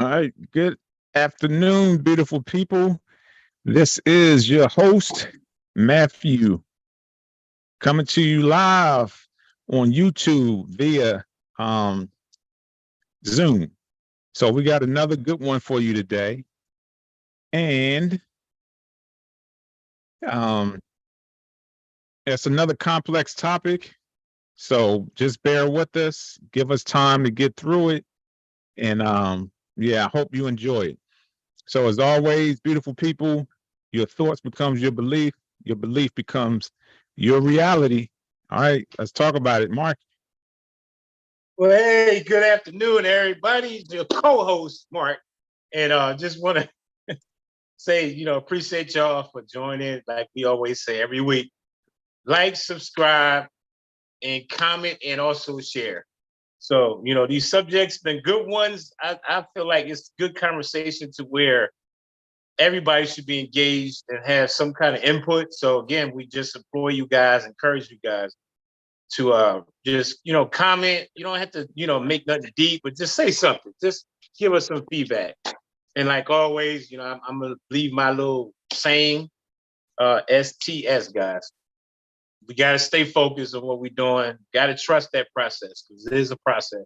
All right. Good afternoon, beautiful people. This is your host, Matthew, coming to you live on YouTube via um, Zoom. So we got another good one for you today. And um, it's another complex topic. So just bear with us, give us time to get through it. And yeah, I hope you enjoy it. So as always, beautiful people, your thoughts becomes your belief becomes your reality. All right, let's talk about it. Mark. Well, hey, good afternoon, everybody. It's your co-host, Mark. And just want to say, appreciate y'all for joining. Like we always say every week, like, subscribe, and comment, and also share. So, these subjects been good ones. I feel like it's good conversation to where everybody should be engaged and have some kind of input. So again, we just implore you guys, encourage you guys to just comment. You don't have to make nothing deep, but just say something. Just give us some feedback. And like always, I'm gonna leave my little saying, STS guys. We gotta stay focused on what we're doing. Gotta trust that process because it is a process.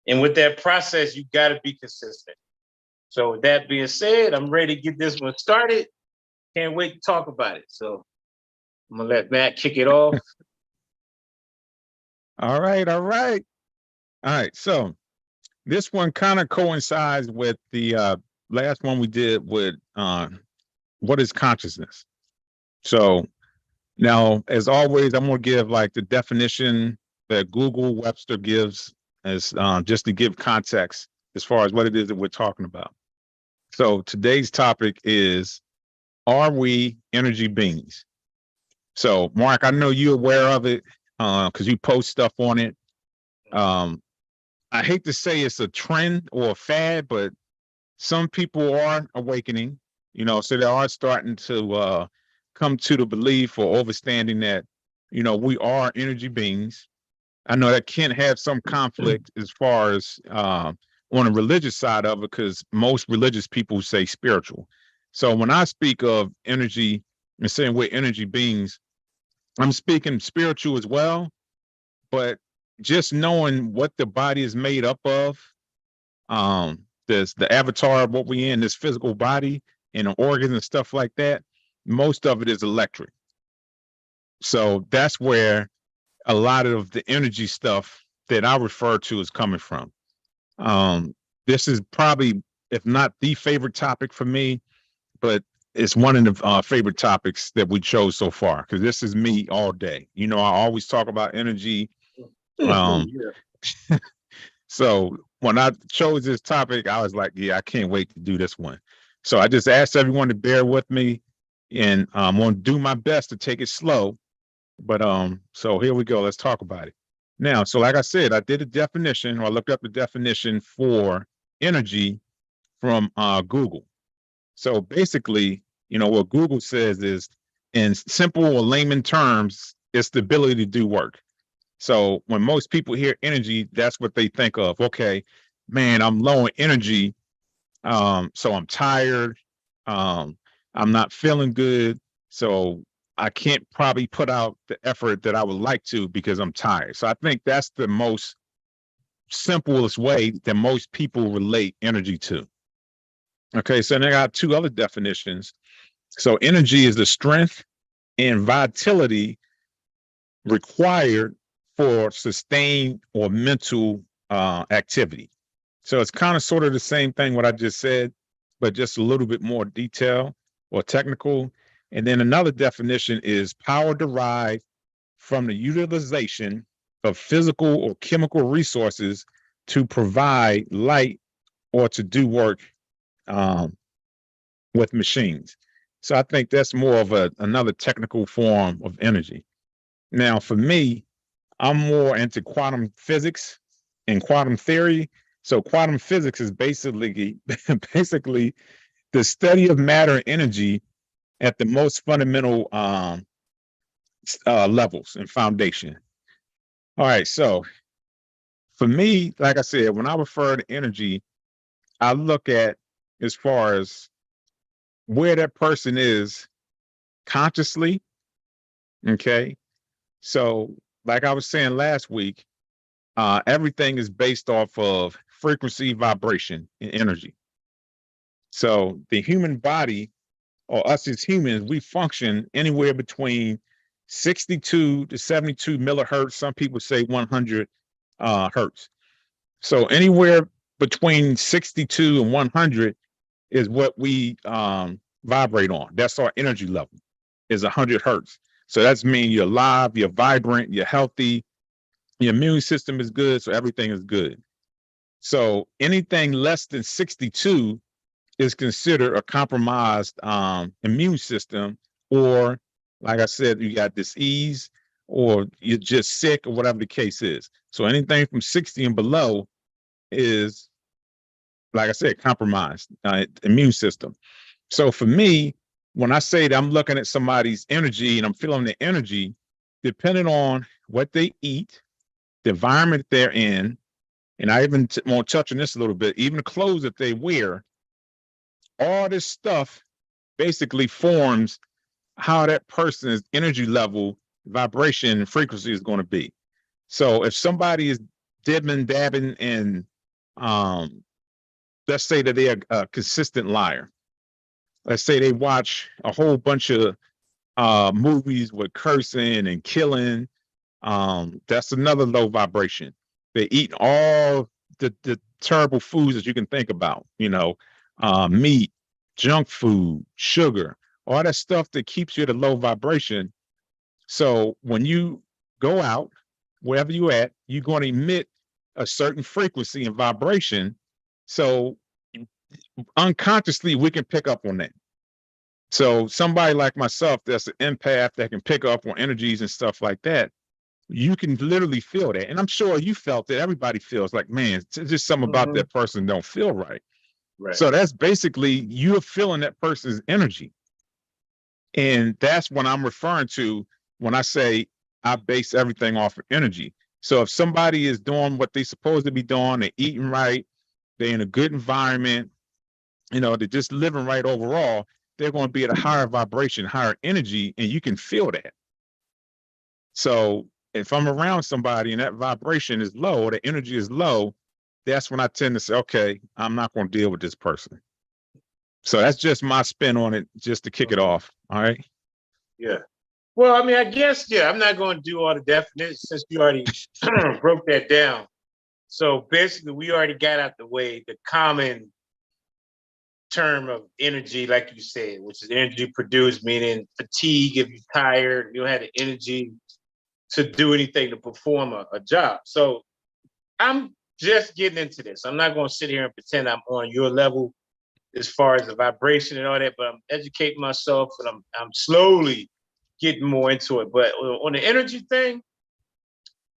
And with that process, you gotta be consistent. So with that being said, I'm ready to get this one started. Can't wait to talk about it. So I'm gonna let Matt kick it off. All right, all right, all right. So this one kind of coincides with the last one we did with what is consciousness. So now, as always, I'm going to give like the definition that Google Webster gives as just to give context as far as what it is that we're talking about. So today's topic is, are we energy beings? So Mark, I know you're aware of it because you post stuff on it. I hate to say it's a trend or a fad, but some people are awakening, so they are starting to come to the belief or understanding that, we are energy beings. I know that can have some conflict as far as on a religious side of it, because most religious people say spiritual. So when I speak of energy and saying we're energy beings, I'm speaking spiritual as well, but just knowing what the body is made up of, this the avatar of what we in, this physical body and the organs and stuff like that, most of it is electric. So that's where a lot of the energy stuff that I refer to is coming from. This is probably, if not the favorite topic for me, but it's one of the favorite topics that we chose so far, because this is me all day. I always talk about energy. Yeah. So when I chose this topic, I was like, yeah, I can't wait to do this one. So I just asked everyone to bear with me, and I'm going to do my best to take it slow. But so here we go. Let's talk about it. Now, so like I said, I did a definition, or I looked up the definition for energy from Google. So basically, what Google says is, in simple or layman terms, it's the ability to do work. So when most people hear energy, that's what they think of. Okay, man, I'm low on energy. So I'm tired. Um, I'm not feeling good. So I can't probably put out the effort that I would like to because I'm tired. So I think that's the most simplest way that most people relate energy to. Okay, so then I got two other definitions. So energy is the strength and vitality required for sustained or mental activity. So it's kind of sort of the same thing what I just said, but just a little bit more detail or technical. And then another definition is power derived from the utilization of physical or chemical resources to provide light or to do work um, with machines. So I think that's more of another technical form of energy. Now, for me, I'm more into quantum physics and quantum theory. So quantum physics is basically basically the study of matter and energy at the most fundamental levels and foundation. All right, so for me, like I said, when I refer to energy, I look at as far as where that person is consciously. Okay. So, like I was saying last week, everything is based off of frequency, vibration, and energy. So, the human body, or us as humans, we function anywhere between 62 to 72 millihertz. Some people say 100 hertz. So, anywhere between 62 and 100 is what we vibrate on. That's our energy level, is 100 hertz. So that's mean you're alive, you're vibrant, you're healthy, your immune system is good, so everything is good. So anything less than 62 is considered a compromised immune system, or like I said, you got disease, or you're just sick, or whatever the case is. So anything from 60 and below is, like I said, compromised immune system. So for me, when I say that I'm looking at somebody's energy and I'm feeling the energy, depending on what they eat, the environment they're in, and I even want to touch on this a little bit, even the clothes that they wear, all this stuff basically forms how that person's energy level, vibration, and frequency is going to be. So if somebody is dibbing, dabbing, and let's say that they're a consistent liar. Let's say they watch a whole bunch of movies with cursing and killing. That's another low vibration. They eat all the terrible foods that you can think about, meat, junk food, sugar, all that stuff that keeps you at a low vibration. So when you go out, wherever you at, you're going to emit a certain frequency and vibration. So unconsciously, we can pick up on that. So somebody like myself, that's an empath that can pick up on energies and stuff like that, you can literally feel that. And I'm sure you felt it. Everybody feels like, man, it's just something about that person don't feel right. Right. So that's basically you're feeling that person's energy. And that's what I'm referring to when I say I base everything off of energy. So if somebody is doing what they're supposed to be doing, they're eating right, they're in a good environment, they're just living right overall, they're going to be at a higher vibration, higher energy, and you can feel that. So if I'm around somebody and that vibration is low, or the energy is low, that's when I tend to say, okay, I'm not going to deal with this person. So that's just my spin on it, just to kick it off. All right. Yeah. Well, I mean, I guess, yeah, I'm not going to do all the definitions since you already broke that down. So basically, we already got out the way the common term of energy, like you said, which is energy produced, meaning fatigue. If you're tired, you don't have the energy to do anything to perform a job. So I'm just getting into this. I'm not going to sit here and pretend I'm on your level as far as the vibration and all that, but I'm educating myself and I'm slowly getting more into it. But on the energy thing,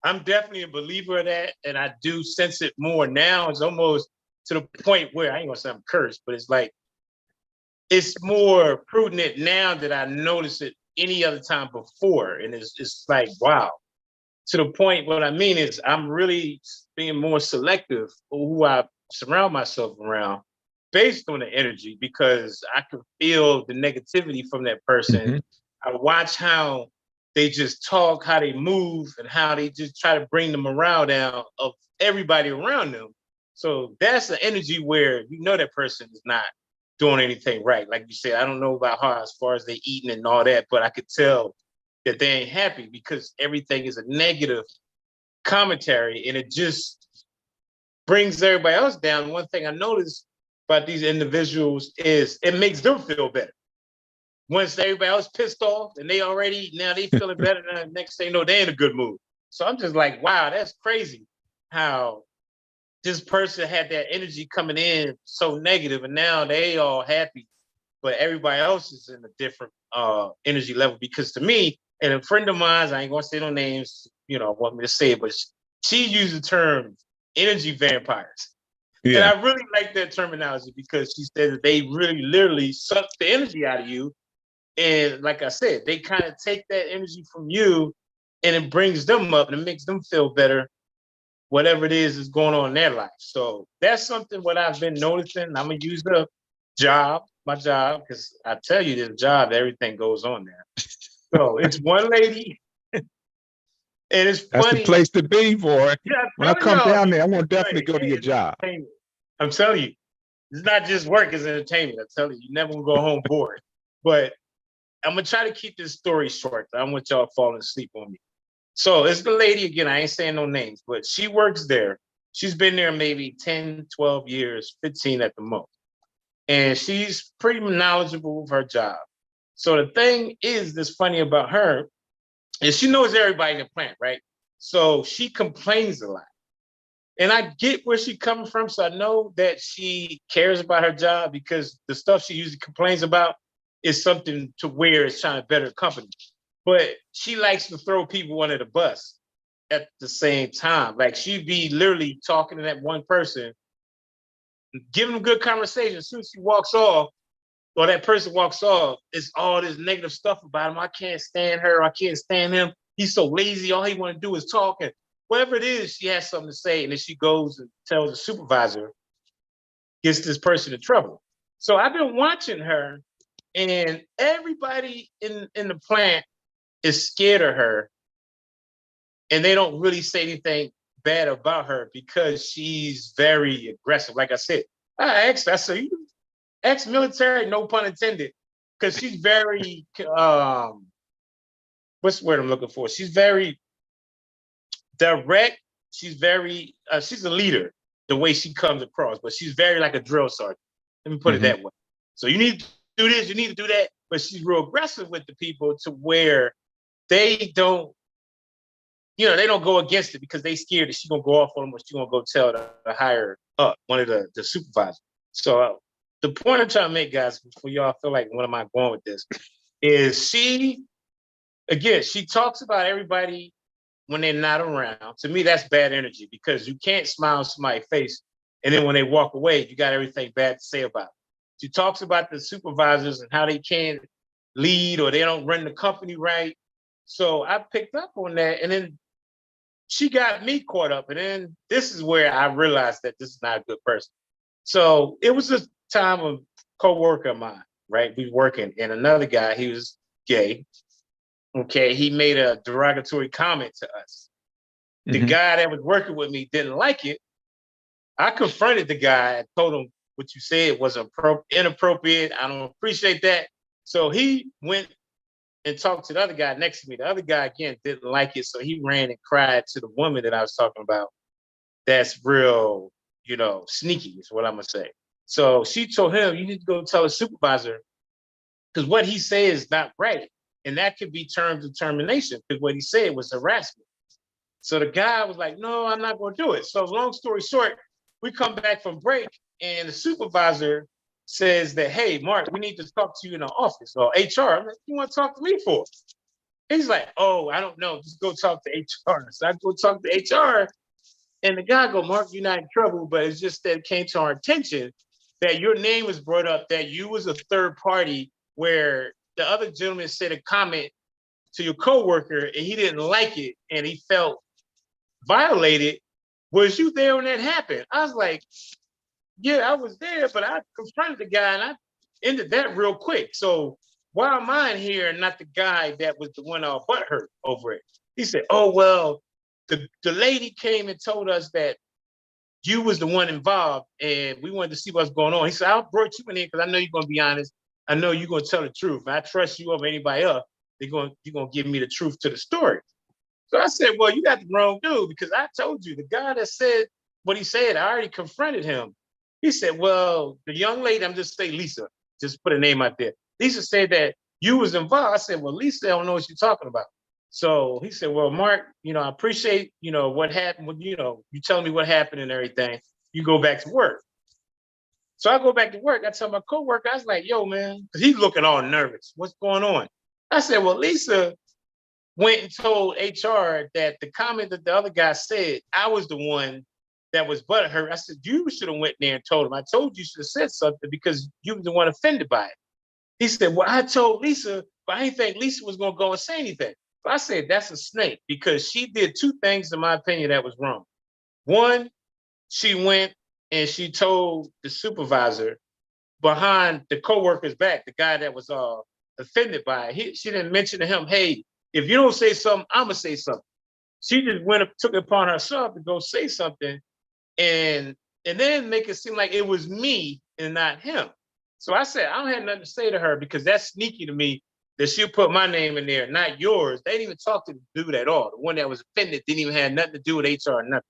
I'm definitely a believer of that, and I do sense it more now. It's almost to the point where I ain't gonna say I'm cursed, but it's like it's more prudent now that I notice it any other time before, and it's like wow. To the point, what I mean is I'm really being more selective for who I surround myself around based on the energy because I can feel the negativity from that person. I watch how they just talk, how they move, and how they just try to bring the morale down of everybody around them. So that's the energy where you know that person is not doing anything right. Like you said, I don't know about how as far as they eating and all that, but I could tell that they ain't happy because everything is a negative commentary and it just brings everybody else down. One thing I noticed about these individuals is it makes them feel better. Once everybody else pissed off and now they feeling better, now the next thing you know, they're in a good mood. So I'm just like, wow, that's crazy how this person had that energy coming in so negative and now they all happy, but everybody else is in a different energy level. Because to me, and a friend of mine, I ain't gonna say no names, want me to say it, but she used the term energy vampires. Yeah. And I really like that terminology because she said that they really literally suck the energy out of you. And like I said, they kind of take that energy from you and it brings them up and it makes them feel better. whatever it is going on in their life. So that's something what I've been noticing. I'm gonna use my job, because I tell you, this job, everything goes on there. So it's one lady, and it's That's the funny. place to be, boy. Yeah, When I I'm telling come y'all, down it's there, I'm gonna good. definitely go to your It's job. entertainment. I'm telling you, it's not just work; it's entertainment. I'm telling you, you never gonna go home bored. But I'm gonna try to keep this story short. I don't want y'all falling asleep on me. So it's the lady again. I ain't saying no names, but she works there. She's been there maybe 10, 12 years, 15 at the most. And she's pretty knowledgeable of her job. So the thing is, that's funny about her is she knows everybody in the plant, right? So she complains a lot. And I get where she's coming from. So I know that she cares about her job, because the stuff she usually complains about is something to where it's trying to better the company. But she likes to throw people under the bus at the same time. Like, she'd be literally talking to that one person, giving them good conversation. As soon as she walks off, or that person walks off, it's all this negative stuff about him. I can't stand her. I can't stand him. He's so lazy. All he want to do is talk. And whatever it is, she has something to say. And then she goes and tells the supervisor, gets this person in trouble. So I've been watching her, and everybody in the plant is scared of her. And they don't really say anything bad about her because she's very aggressive. Like I said, I said, you ex-military, no pun intended, because she's very, what's the word I'm looking for? She's very direct. She's very, she's a leader, the way she comes across, but she's very like a drill sergeant. Let me put it that way. So you need to do this, you need to do that, but she's real aggressive with the people to where they don't, they don't go against it because they scared that she's gonna go off on them, or she's gonna go tell the higher up, one of the supervisors. So the point I'm trying to make, guys, before y'all feel like, what am I going with this, is she talks about everybody when they're not around. To me, that's bad energy, because you can't smile in somebody's face, and then when they walk away, you got everything bad to say about it. She talks about the supervisors and how they can't lead, or they don't run the company right. So I picked up on that, and then she got me caught up. And then this is where I realized that this is not a good person. So it was a time of co-worker of mine, right? We were working, and another guy, he was gay. Okay, he made a derogatory comment to us. The guy that was working with me didn't like it. I confronted the guy and told him what you said was inappropriate. I don't appreciate that. So he went and talked to the other guy next to me. The other guy, again, didn't like it. So he ran and cried to the woman that I was talking about. That's real, sneaky is what I'm going to say. So she told him, you need to go tell a supervisor, because what he said is not right. And that could be terms of termination, because what he said was harassment. So the guy was like, no, I'm not going to do it. So long story short, we come back from break, and the supervisor says that, hey, Mark, we need to talk to you in the office, or HR. I'm like, you want to talk to me for? He's like, oh, I don't know. Just go talk to HR. So I go talk to HR, and the guy go, Mark, you're not in trouble, but it's just that it came to our attention that your name was brought up, that you was a third party, where the other gentleman said a comment to your coworker and he didn't like it and he felt violated. Was you there when that happened? I was like, yeah, I was there, but I confronted the guy and I ended that real quick. So why am I in here and not the guy that was the one all butthurt over it? He said, oh, well, the lady came and told us that you was the one involved and we wanted to see what's going on. He said, I brought you in here because I know you're going to be honest. I know you're going to tell the truth. I trust you over anybody else. You're going to give me the truth to the story. So I said, well, you got the wrong dude, because I told you, the guy that said what he said, I already confronted him. He said, well, the young lady, I'm just saying Lisa, just put a name out there. Lisa said that you was involved. I said, well, Lisa, I don't know what you're talking about. So he said, well, Mark, I appreciate, what happened when, you telling me what happened and everything. You go back to work. So I go back to work. I tell my coworker, I was like, yo, man, because he's looking all nervous. What's going on? I said, well, Lisa went and told HR that the comment that the other guy said, I was the one that was butthurt. I said, you should have went there and told him. I told you should have said something because you were the one offended by it. He said, well, I told Lisa, but I didn't think Lisa was going to go and say anything. But I said, that's a snake, because she did two things, in my opinion, that was wrong. One, she went and she told the supervisor behind the coworker's back, the guy that was offended by it. She didn't mention to him, hey, if you don't say something, I'm gonna say something. She just went up, took it upon herself to go say something and then make it seem like it was me and not him. So I said, I don't have nothing to say to her because that's sneaky to me that she'll put my name in there, not yours. They didn't even talk to the dude at all. The one that was offended didn't even have nothing to do with HR or nothing.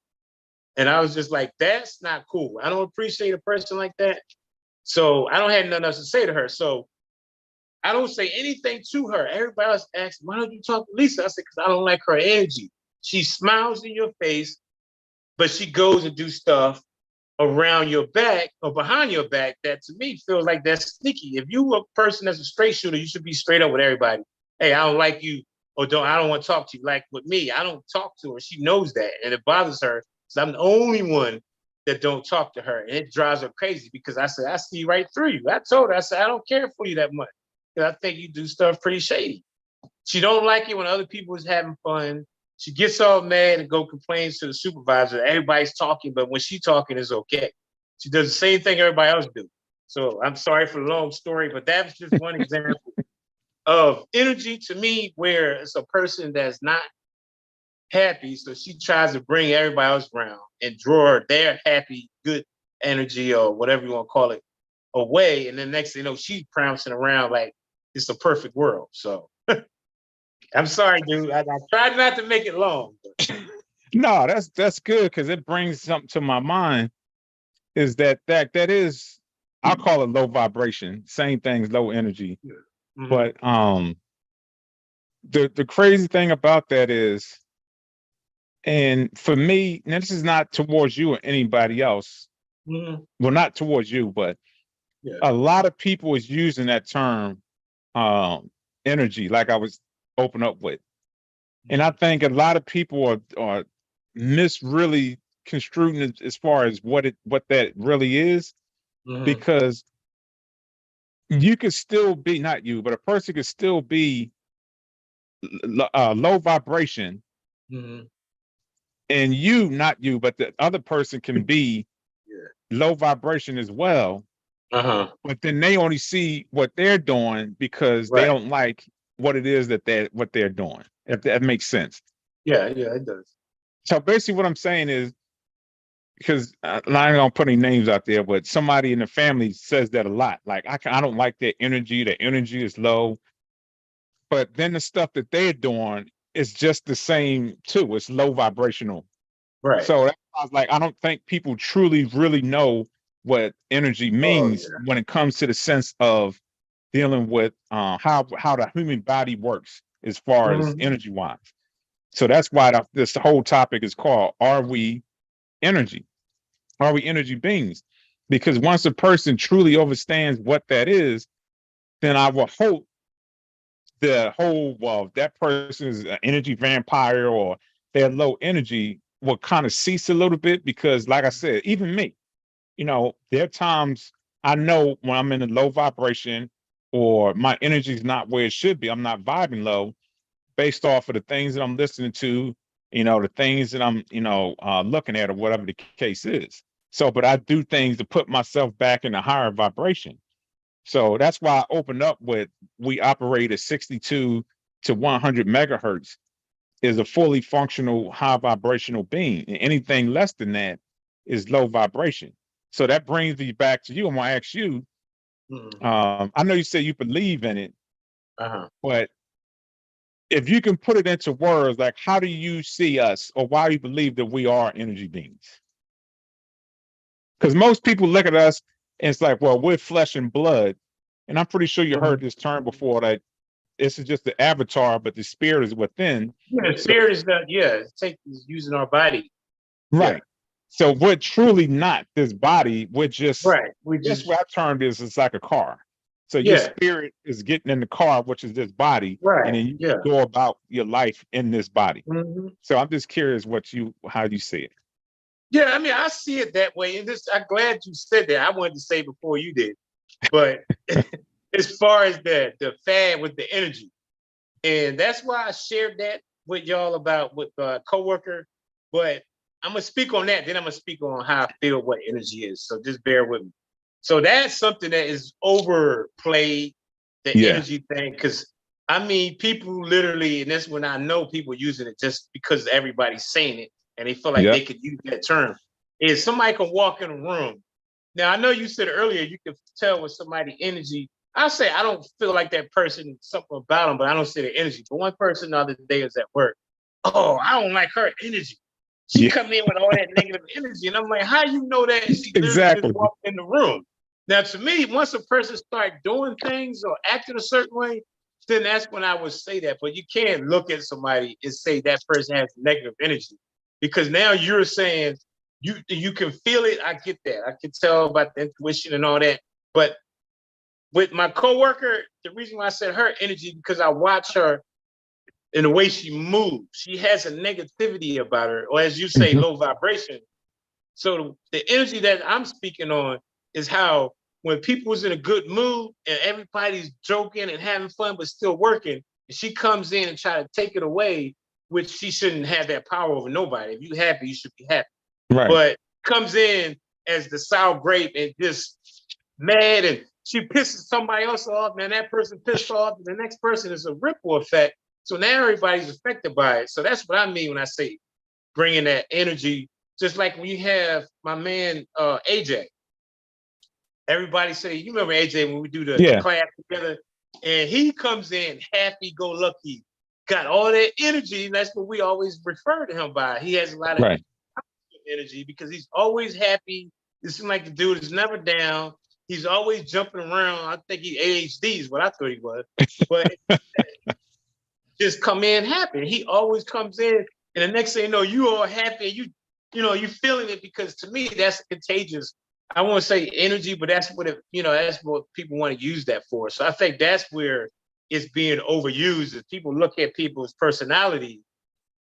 And I was just like, that's not cool. I don't appreciate a person like that. So I don't have nothing else to say to her. So I don't say anything to her. Everybody else asks, why don't you talk to Lisa? I said, because I don't like her energy. She smiles in your face, but she goes and do stuff around your back or behind your back that to me feels like that's sneaky. If you a person that's a straight shooter, you should be straight up with everybody. Hey, I don't like you, or I don't want to talk to you. Like with me, I don't talk to her. She knows that, and it bothers her. So I'm the only one that don't talk to her, and it drives her crazy because I said I see right through you. I told her, I said I don't care for you that much because I think you do stuff pretty shady. She don't like it when other people is having fun. She gets all mad and go complains to the supervisor. Everybody's talking, but when she's talking, it's okay. She does the same thing everybody else do. So I'm sorry for the long story, but that's just one example of energy to me where it's a person that's not happy. So she tries to bring everybody else around and draw their happy, good energy or whatever you want to call it away. And then next thing you know, she's prancing around like it's a perfect world. So I'm sorry, dude. I tried not to make it long. No, that's good because it brings something to my mind. Is that is, I'll call it low vibration. Same things, low energy. Mhm. But the crazy thing about that is, and for me, and this is not towards you or anybody else. Mhm. Well, not towards you, but Yeah. a lot of people is using that term energy, like I was open up with. And I think a lot of people are really construing it as far as what that really is, Mhm. because you could still be, not you, but a person could still be low vibration, Mhm. and you, not you, but the other person can be Yeah. low vibration as well. Uh-huh. But then they only see what they're doing because they Right. don't like what it is that they're doing. If that makes sense. Yeah, yeah, it does. So basically, what I'm saying is, because I ain't gonna put any names out there, but somebody in the family says that a lot. Like I don't like their energy. Their energy is low. But then the stuff that they're doing is just the same too. It's low vibrational. Right. So that's why I was like, I don't think people truly really know what energy Oh means yeah. when it comes to the sense of dealing with how the human body works as far as Mhm. energy wise. So that's why this whole topic is called "Are we energy? Are we energy beings?" Because once a person truly understands what that is, then I will hope the whole, well, that person is an energy vampire or they're low energy, will kind of cease a little bit. Because like I said, even me, there are times I know when I'm in a low vibration or my energy is not where it should be. I'm not vibing low based off of the things that I'm listening to, the things that I'm, looking at, or whatever the case is. So, but I do things to put myself back in a higher vibration. So that's why I opened up with, we operate at 62 to 100 megahertz is a fully functional high vibrational being. And anything less than that is low vibration. So that brings me back to you. I'm gonna ask you. Mhm. I know you say you believe in it, Uh-huh. but if you can put it into words, like how do you see us, or why do you believe that we are energy beings? Because most people look at us and it's like, well, we're flesh and blood. And I'm pretty sure you heard Mhm. this term before, that this is just the avatar, but the spirit is within. Yeah, the So, spirit is that, yeah, is using our body. Yeah. right. So we're truly not this body. We're just, Right. We that's just what I termed this. It's like a car. So your yeah, spirit is getting in the car, which is this body, and right. then you Yeah. go about your life in this body. Mhm. So I'm just curious how you see it. Yeah, I mean, I see it that way. And this I'm glad you said that. I wanted to say before you did. But as far as the fan with the energy, and that's why I shared that with y'all about with coworker. But I'm gonna speak on that. Then I'm gonna speak on how I feel what energy is. So just bear with me. So that's something that is overplayed, the Yeah. energy thing, because I mean, people literally, and that's when I know people using it just because everybody's saying it and they feel like Yeah. they could use that term. Is somebody can walk in a room. Now I know you said earlier you can tell with somebody energy. I say I don't feel like that person, something about them, but I don't see the energy. But one person the other day was at work. Oh, I don't like her energy. She Yeah. come in with all that negative energy, and I'm like, how you know that? And she literally just Exactly. walked in the room. Now, to me, once a person start doing things or acting a certain way, then that's when I would say that. But you can't look at somebody and say that person has negative energy, because now you're saying you can feel it. I get that. I can tell about the intuition and all that. But with my coworker, the reason why I said her energy because I watch her in the way she moves. She has a negativity about her, or as you say, Mhm. low vibration. So the energy that I'm speaking on is how when people's in a good mood and everybody's joking and having fun but still working, and she comes in and try to take it away, which she shouldn't have that power over nobody. If you happy, you should be happy. Right. But comes in as the sour grape and just mad, and she pisses somebody else off, man. That person pissed off, and the next person is a ripple effect. So now everybody's affected by it. So that's what I mean when I say bringing that energy. Just like when you have my man AJ. Everybody say, you remember AJ when we do the Yeah. class together, and he comes in happy-go-lucky, got all that energy. And that's what we always refer to him by. He has a lot of Right. energy because he's always happy. It seems like the dude is never down. He's always jumping around. I think he ADHD is what I thought he was, but just come in happy. He always comes in, and the next thing you know, you are happy. You feeling it because to me that's contagious. I won't say energy, but that's what that's what people want to use that for. So I think that's where it's being overused. Is people look at people's personality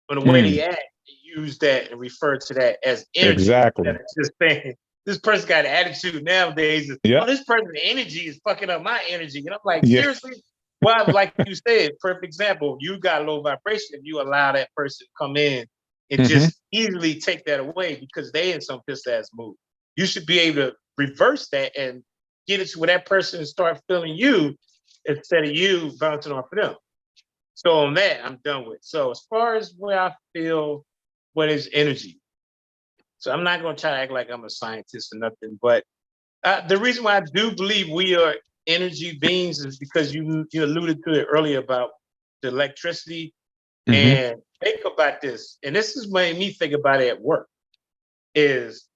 and the way Mm. they act, use that and refer to that as energy. Exactly. That's just saying this person got an attitude nowadays. Yeah. Oh, this person's energy is fucking up my energy. And I'm like, Yeah. seriously? Well, like you said, perfect example. You got low vibration if you allow that person to come in and Hmm. just easily take that away because they in some piss ass mood. You should be able to reverse that and get it to where that person start feeling you instead of you bouncing off of them. So on that, I'm done with. So as far as where I feel, what is energy? So I'm not going to try to act like I'm a scientist or nothing, but the reason why I do believe we are energy beings is because you alluded to it earlier about the electricity. Hmm. And think about this, and this is made me think about it at work. Is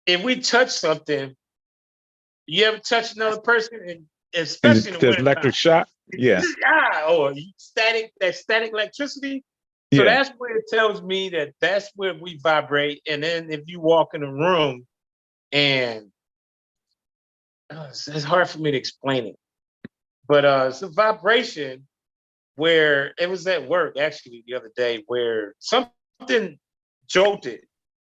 if we touch something, you ever touch another person, and And especially in the the wintertime, electric shock. Yeah. or static electricity. So Yeah. that's where it tells me that that's where we vibrate. And then if you walk in a room and it's hard for me to explain it, but it's a vibration where it was at work actually the other day where something jolted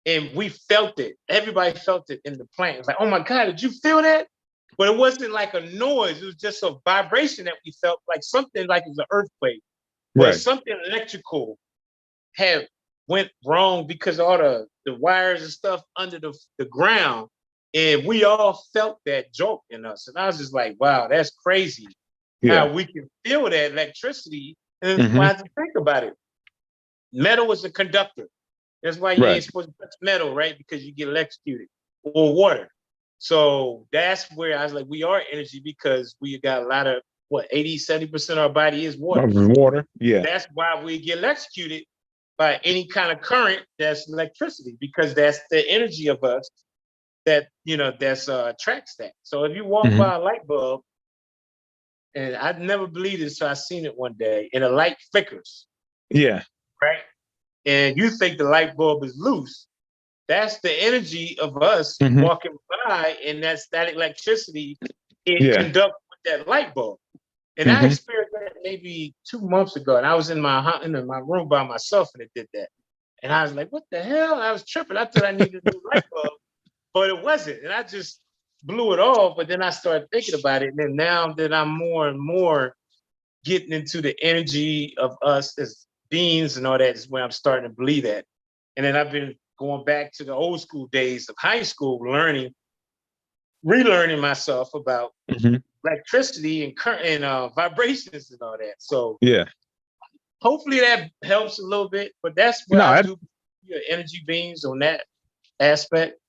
and we felt it. Everybody felt it in the plant. It's like, oh my God, did you feel that? But it wasn't like a noise. It was just a vibration that we felt like something like it was an earthquake, but Right. something electrical had went wrong because all the wires and stuff under the ground. And we all felt that jolt in us. And I was just like, wow, that's crazy Yeah. how we can feel that electricity. And Hmm. why to think about it? Metal is a conductor. That's why you Right. ain't supposed to touch metal, right? Because you get electrocuted or water. So that's where I was like, we are energy because we got a lot of what 80, 70% of our body is water. Of water. Yeah. That's why we get electrocuted by any kind of current that's electricity, because that's the energy of us that that's attracts that. So if you walk Hmm. by a light bulb, and I never believed it, so I seen it one day, and a light flickers, Yeah. right? And you think the light bulb is loose. That's the energy of us Hmm. walking by, and that static electricity it Yeah. conducts with that light bulb. And I Hmm. experienced that maybe 2 months ago, and I was in my room by myself, and it did that. And I was like, "What the hell?" And I was tripping. I thought I needed a new light bulb, but it wasn't. And I just blew it off. But then I started thinking about it, and then now that I'm more and more getting into the energy of us as beings and all that is where I'm starting to believe that. And then I've been going back to the old school days of high school, relearning myself about Mhm. electricity and current and vibrations and all that. So Yeah. hopefully that helps a little bit. But that's what No, I do. Your energy beams on that aspect.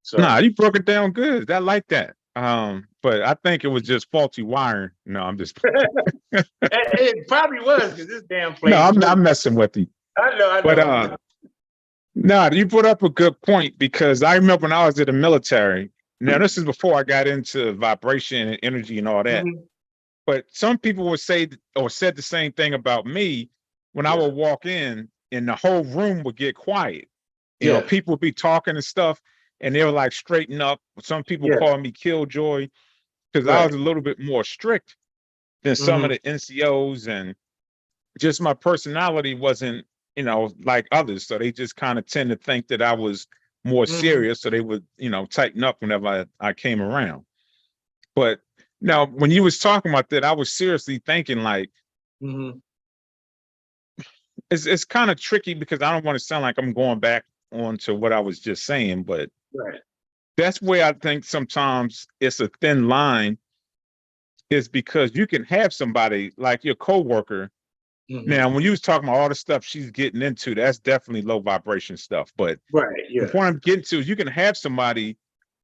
So you broke it down good. I like that. But I think it was just faulty wiring. No, I'm just it probably was because this damn no, place is really. I'm messing with you. I know, I But know. no, you put up a good point because I remember when I was in the military. Now, this is before I got into vibration and energy and all that. Mhm. But some people would say or said the same thing about me when I Yeah. would walk in and the whole room would get quiet. Yeah. People would be talking and stuff, and they were like straighten up. Some people Yeah. call me killjoy because I Right. was a little bit more strict than some of Hmm. the NCOs, and just my personality wasn't, like others. So they just kind of tend to think that I was more Hmm. serious. So they would, tighten up whenever I came around. But now when you was talking about that, I was seriously thinking like, Hmm. it's kind of tricky because I don't want to sound like I'm going back on to what I was just saying, but Right. that's where I think sometimes it's a thin line, is because you can have somebody like your coworker. Hmm. Now, when you was talking about all the stuff she's getting into, that's definitely low vibration stuff. But Right. the Yeah. point I'm getting to is you can have somebody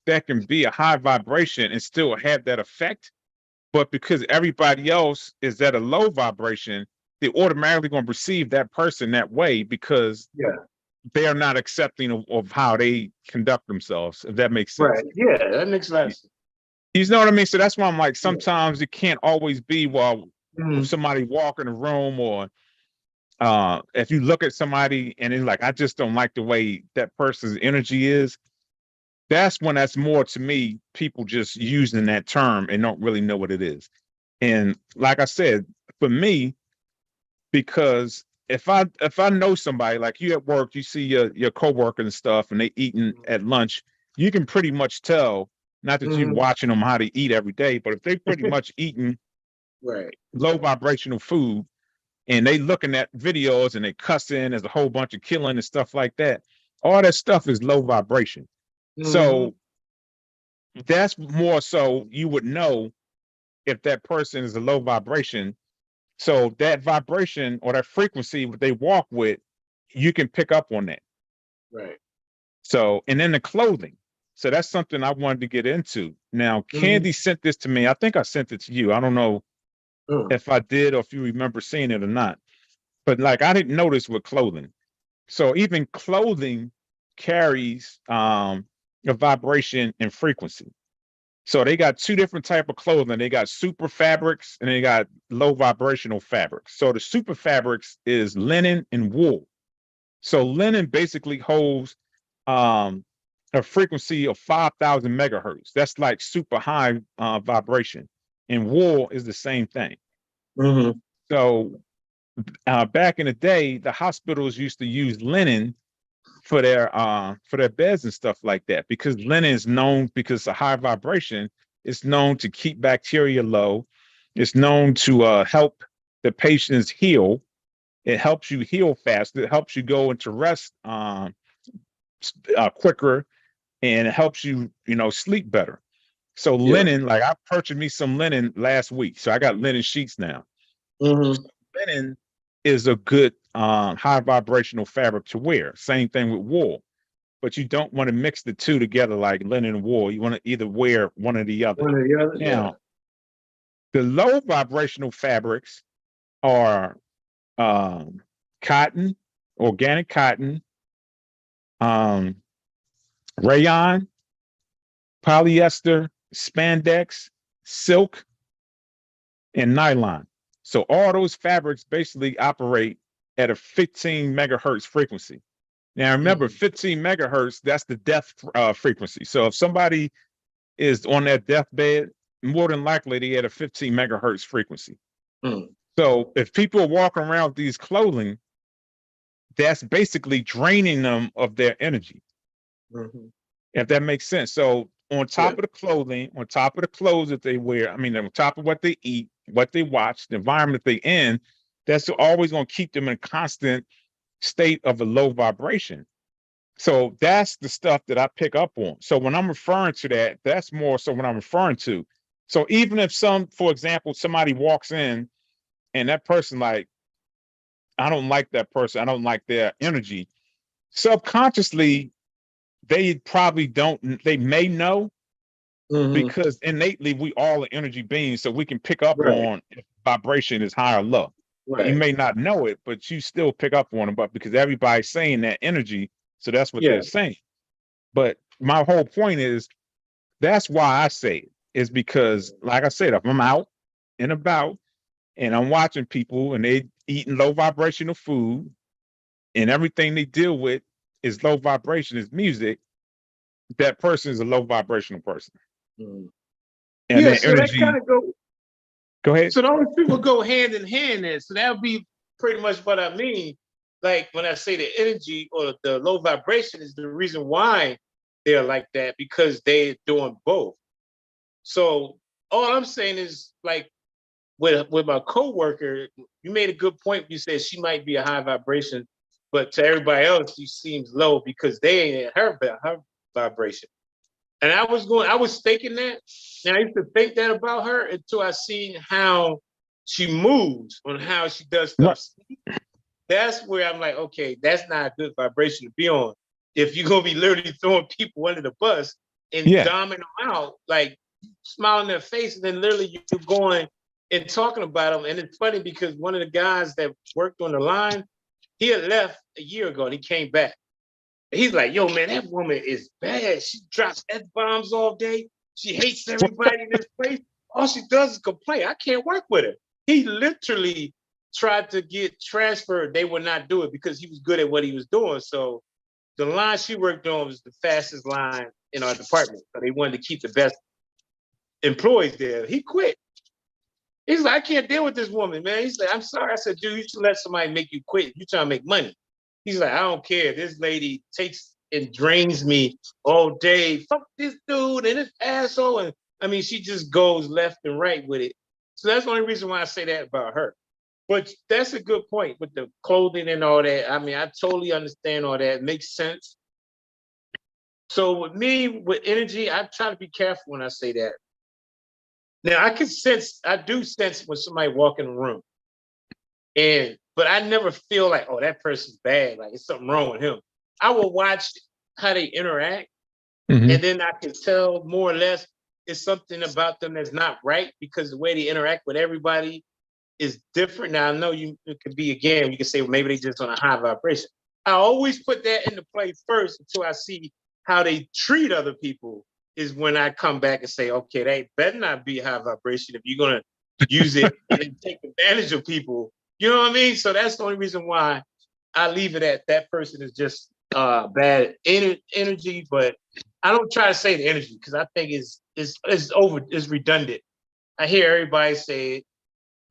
that can be a high vibration and still have that effect. But because everybody else is at a low vibration, they're automatically going to perceive that person that way because Yeah. they're not accepting of how they conduct themselves, if that makes Right. sense. Yeah. That makes sense. You know what I mean? So that's why I'm like, Yeah. sometimes it can't always be while Hmm. somebody walk in a room, or if you look at somebody and it's like, I just don't like the way that person's energy is. That's when that's more to me, people just using that term and don't really know what it is. And like I said, for me, because if I know somebody, like you at work, you see your coworker and stuff, and they eating at lunch, you can pretty much tell. Not that you Hmm. watching them how they eat every day, but if they pretty much eating Right. low vibrational food and they looking at videos and they cussing, there's a whole bunch of killing and stuff like that. All that stuff is low vibration. Hmm. So that's more so you would know if that person is a low vibration. So that vibration or that frequency what they walk with, you can pick up on that. Right. So, and then the clothing. So that's something I wanted to get into. Now, Hmm. Candy sent this to me. I think I sent it to you. I don't know Hmm. if I did or if you remember seeing it or not. But like I didn't notice with clothing. So even clothing carries a vibration and frequency. So they got two different type of clothing. They got super fabrics and they got low vibrational fabrics. So the super fabrics is linen and wool. So linen basically holds um, a frequency of 5,000 megahertz. That's like super high vibration. And wool is the same thing. Hmm. So back in the day, the hospitals used to use linen for their beds and stuff like that, because linen is known, because a high vibration, it's known to keep bacteria low. It's known to help the patients heal. It helps you heal faster. It helps you go into rest quicker, and it helps you, sleep better. So Yeah. linen, like I purchased me some linen last week, so I got linen sheets now. Hmm. Linen is a good high vibrational fabric to wear. Same thing with wool, but you don't want to mix the two together like linen and wool. You want to either wear one or the other. One or the other. Yeah. Now, the low vibrational fabrics are um, cotton, organic cotton, um, rayon, polyester, spandex, silk, and nylon. So all those fabrics basically operate at a 15 megahertz frequency. Now remember, Hmm. 15 megahertz, that's the death frequency. So if somebody is on their deathbed, more than likely they at a 15 megahertz frequency. Hmm. So if people are walking around with these clothing, that's basically draining them of their energy, Hmm. if that makes sense. So on Yeah. top of the clothing, on top of the clothes that they wear, I mean, on top of what they eat, what they watch, the environment they in, that's always going to keep them in a constant state of a low vibration. So that's the stuff that I pick up on. So when I'm referring to that, that's more so what I'm referring to. So even if for example, somebody walks in and that person like, I don't like that person, I don't like their energy. Subconsciously, they probably don't, they may know, Mhm. because innately we all are energy beings, so we can pick up Right. on if vibration is high or low. You Right. may not know it, but you still pick up on it, but because everybody's saying that energy, so that's what Yeah. they're saying. But my whole point is, that's why I say it, is because, like I said, if I'm out and about and I'm watching people and they eating low vibrational food and everything they deal with is low vibration, is music, that person is a low vibrational person. Mhm. And Yeah. their So that kind energy, of go. go ahead. So those people go hand in hand there. So that would be pretty much what I mean. Like when I say the energy or the low vibration is the reason why they're like that, because they're doing both. So all I'm saying is, like, with my coworker, you made a good point. You said she might be a high vibration, but to everybody else, she seems low because they ain't at her vibration. And I was thinking that, and I used to think that about her until I seen how she moves, on how she does Right. stuff. That's where I'm like, okay, that's not a good vibration to be on. If you're gonna be literally throwing people under the bus and Yeah. doming them out, like smiling their face, and then literally you're going and talking about them. And it's funny because one of the guys that worked on the line, he had left a year ago and he came back. He's like, yo, man, that woman is bad. She drops F-bombs all day. She hates everybody in this place. All she does is complain. I can't work with her. He literally tried to get transferred. They would not do it because he was good at what he was doing. So the line she worked on was the fastest line in our department. So they wanted to keep the best employees there. He quit. He's like, I can't deal with this woman, man. He's like, I'm sorry. I said, dude, you should let somebody make you quit. You trying to make money. He's like, I don't care. This lady takes and drains me all day. Fuck this dude and this asshole. And I mean, she just goes left and right with it. So that's the only reason why I say that about her. But that's a good point with the clothing and all that. I mean, I totally understand all that. It makes sense. So with me, with energy, I try to be careful when I say that. Now I do sense when somebody walk in the room. But I never feel like, oh, that person's bad. Like it's something wrong with him. I will watch how they interact, Hmm. and then I can tell more or less it's something about them that's not right because the way they interact with everybody is different. Now I know it could be, again, you can say, well, maybe they just on a high vibration. I always put that into play first until I see how they treat other people. Is when I come back and say, okay, they better not be high vibration if you're gonna use it and then take advantage of people. You know what I mean? So that's the only reason why I leave it at that person is just bad energy. But I don't try to say the energy because I think it's redundant. I hear everybody say it.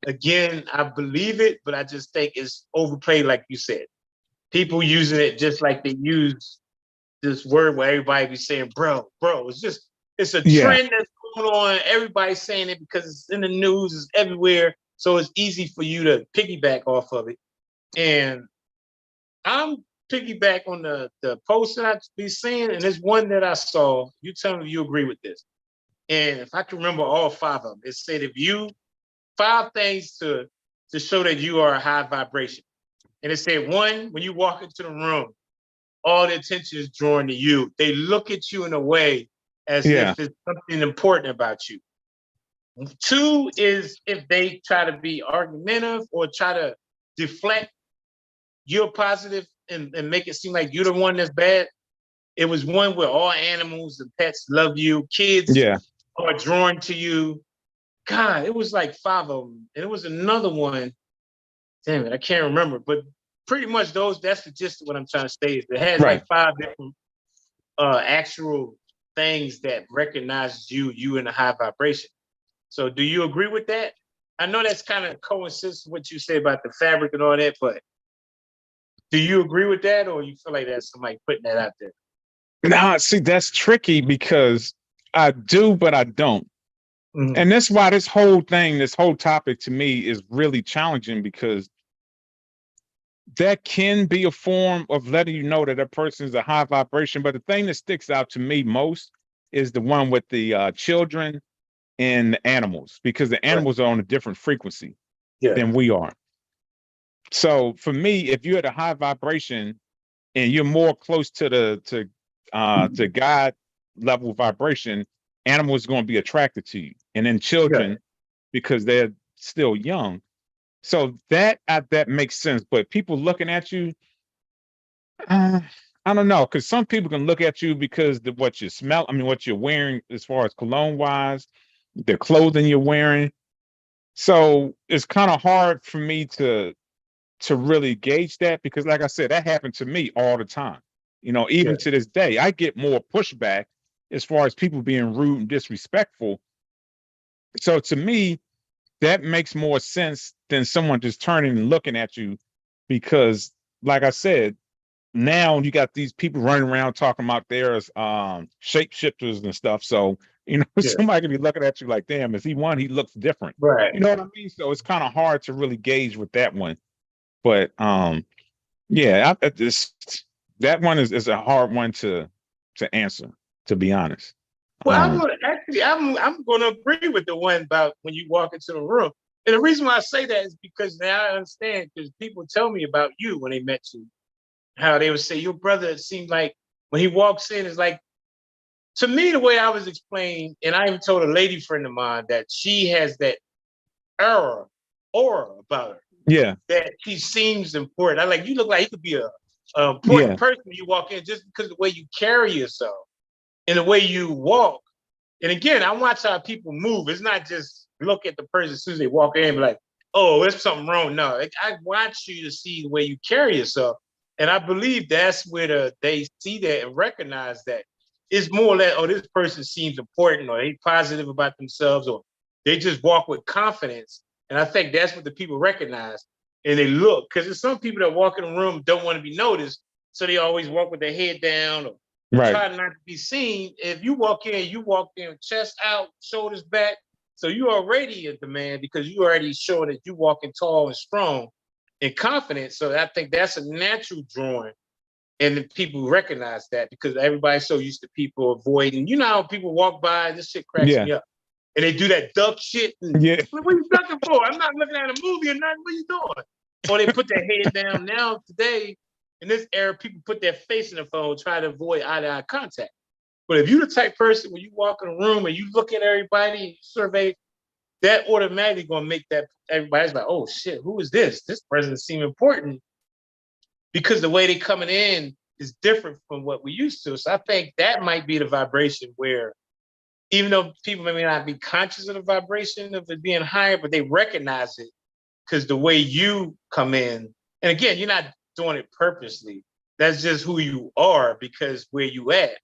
Again, I believe it, but I just think it's overplayed, like you said. People using it just like they use this word where everybody be saying, bro. It's a Yeah. trend that's going on. Everybody's saying it because it's in the news, it's everywhere. So it's easy for you to piggyback off of it. And I'm piggyback on the post that I be seeing, and there's one that I saw. You tell me if you agree with this. And if I can remember all five of them, it said five things to show that you are a high vibration. And it said, one, when you walk into the room, all the attention is drawn to you. They look at you in a way as Yeah. if it's something important about you. Two is if they try to be argumentative or try to deflect your positive and make it seem like you're the one that's bad. It was one where all animals and pets love you, kids Yeah. are drawn to you. God, it was like five of them. And it was another one. Damn it, I can't remember. But pretty much that's the gist of what I'm trying to say. It has Right. like five different actual things that recognizes you in a high vibration. So do you agree with that? I know that's kind of coincides with what you say about the fabric and all that, but do you agree with that, or you feel like that's somebody putting that out there? Now, see, that's tricky because I do, but I don't. Mhm. And that's why this whole topic to me is really challenging because that can be a form of letting you know that a person is a high vibration. But the thing that sticks out to me most is the one with the children and the animals, because the Right. animals are on a different frequency Yeah. than we are. So for me, if you're at a high vibration and you're more close to to God level vibration, animals going to be attracted to you, and then Yeah. children because they're still young. So that makes sense. But people looking at you, uh, I don't know, because some people can look at you because the what you smell. I mean, what you're wearing as far as cologne wise, the clothing you're wearing. So it's kind of hard for me to really gauge that, because like I said, that happened to me all the time. Yeah. Even to this day, I get more pushback as far as people being rude and disrespectful. So to me, that makes more sense than someone just turning and looking at you, because like I said, now you got these people running around talking about there's shapeshifters and stuff. So, Yeah. somebody could be looking at you like, damn, is he one? He looks different. Right. You know what I mean? So it's kind of hard to really gauge with that one. But yeah, that one is a hard one to answer, to be honest. Well, I'm Um, gonna actually I'm gonna agree with the one about when you walk into the room. And the reason why I say that is because now I understand, because people tell me about you when they met you, how they would say your brother seemed like when he walks in is like, to me, the way I was explained, and I even told a lady friend of mine that she has that aura about her, yeah, that he seems important. I like, you look like he could be a important yeah, person when you walk in, just because of the way you carry yourself and the way you walk. And again, I watch how people move. It's not just look at the person as soon as they walk in and be like, oh, there's something wrong. No, I watch you to see the way you carry yourself. And I believe that's where they see that and recognize that. It's more that, oh, this person seems important, or they positive about themselves, or they just walk with confidence. And I think that's what the people recognize. And they look, because there's some people that walk in the room don't want to be noticed. So they always walk with their head down, or right, try not to be seen. If you walk in chest out, shoulders back. So you already a demand, because you already showing that you walking tall and strong and confident. So I think that's a natural drawing. And then people recognize that, because everybody's so used to people avoiding. You know how people walk by, this shit cracks yeah, me up. And they do that duck shit. And yeah, like, what are you ducking for? I'm not looking at a movie or nothing. What are you doing? Or they put their head down. Now, today, in this era, people put their face in the phone, try to avoid eye-to-eye contact. But if you're the type person when you walk in a room and you look at everybody and you survey, that automatically gonna make that everybody's like, oh shit, who is this? This person seems important, because the way they coming in is different from what we used to. So I think that might be the vibration where, even though people may not be conscious of the vibration of it being higher, but they recognize it because the way you come in, and again, you're not doing it purposely. That's just who you are, because where you at.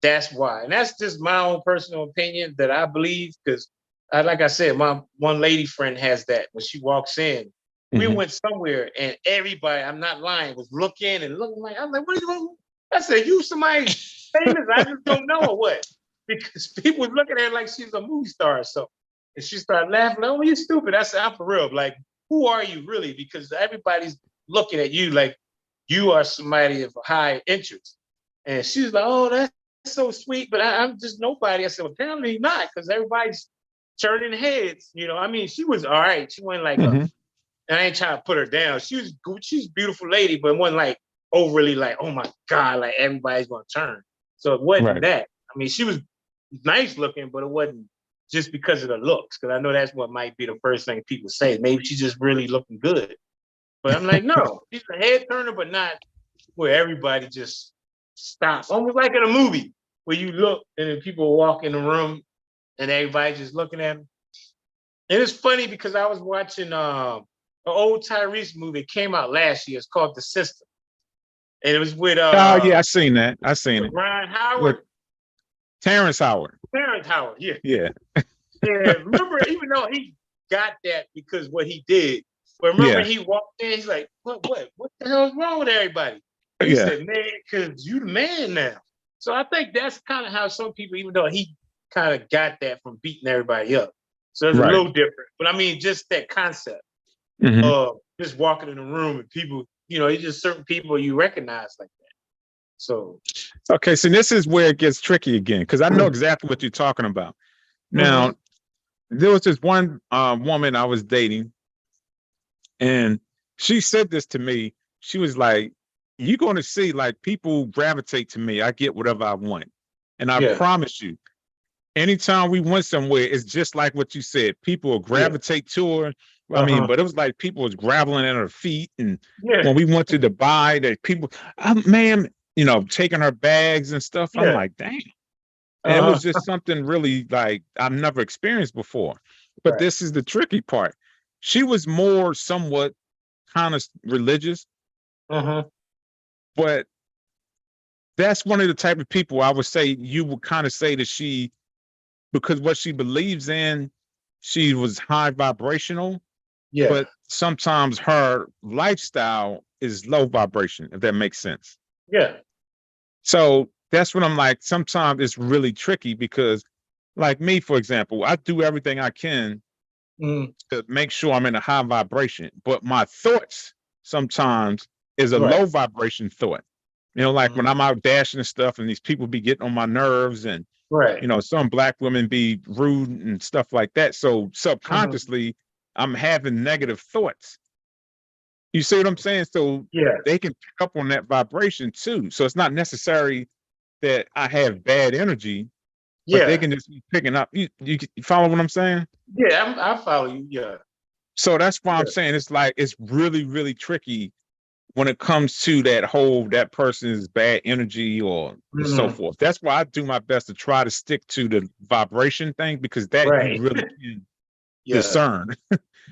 That's why. And that's just my own personal opinion that I believe, because like I said, my one lady friend has that. When she walks in, we hmm went somewhere and everybody, I'm not lying, was looking and looking like, I'm like, what are you doing? I said, you somebody famous? I just don't know or what? Because people was looking at her like she's a movie star or something. And she started laughing, oh, you stupid. I said, I'm for real. Like, who are you really? Because everybody's looking at you like you are somebody of high interest. And she was like, oh, that's so sweet, but I'm just nobody. I said, well, apparently not, because everybody's turning heads. I mean, she was all right. She wasn't like hmm and I ain't trying to put her down. She's a beautiful lady, but it wasn't like overly like, oh my God, like everybody's gonna turn. So it wasn't right, that. I mean, she was nice looking, but it wasn't just because of the looks, because I know that's what might be the first thing people say. Maybe she's just really looking good. But I'm like, no, she's a head turner, but not where everybody just stops. Almost like in a movie where you look and then people walk in the room and everybody just looking at them. And it's funny because I was watching an old Tyrese movie. It came out last year. It's called The System. And it was oh yeah, I seen that. I seen with it Ryan with Howard, Terrence Howard. Terrence Howard. Yeah. Yeah, And remember, even though he got that because what he did, but remember yeah, he walked in, he's like, what the hell is wrong with everybody? And he yeah, said, man, because you the man now. So I think that's kind of how some people, even though he kind of got that from beating everybody up. So it's a right, little different. But I mean, just that concept hmm of just walking in the room and people, it's just certain people you recognize like that. So Okay, so this is where it gets tricky again, because I know exactly what you're talking about. Now, there was this one woman I was dating, and she said this to me. She was like, "You're going to see, like, people gravitate to me. I get whatever I want, and I yeah, promise you, anytime we went somewhere, it's just like what you said. People will yeah, gravitate to her. I mean, but it was like people was graveling at her feet, and yeah, when we went to Dubai, that people, ma'am, taking her bags and stuff. I'm yeah, like, dang. And it was just something really like I've never experienced before. But right, this is the tricky part. She was more somewhat kind of religious, but that's one of the type of people I would say you would kind of say that she, because what she believes in, she was high vibrational, yeah, but sometimes her lifestyle is low vibration, if that makes sense. yeah, So that's what I'm like. Sometimes it's really tricky because, like me, for example, I do everything I can to make sure I'm in a high vibration, but my thoughts sometimes is a right, low vibration thought. Like when I'm out dashing and stuff, and these people be getting on my nerves, and right, some black women be rude and stuff like that. So subconsciously, I'm having negative thoughts. You see what I'm saying? So yeah, they can pick up on that vibration too. So it's not necessary that I have bad energy, but they yeah, can just be picking up. You follow what I'm saying? yeah. I follow you. Yeah, So that's why I'm yeah, saying it's like it's really, really tricky when it comes to that person's bad energy or and so forth. That's why I do my best to try to stick to the vibration thing, because that you right, really can yeah, discern.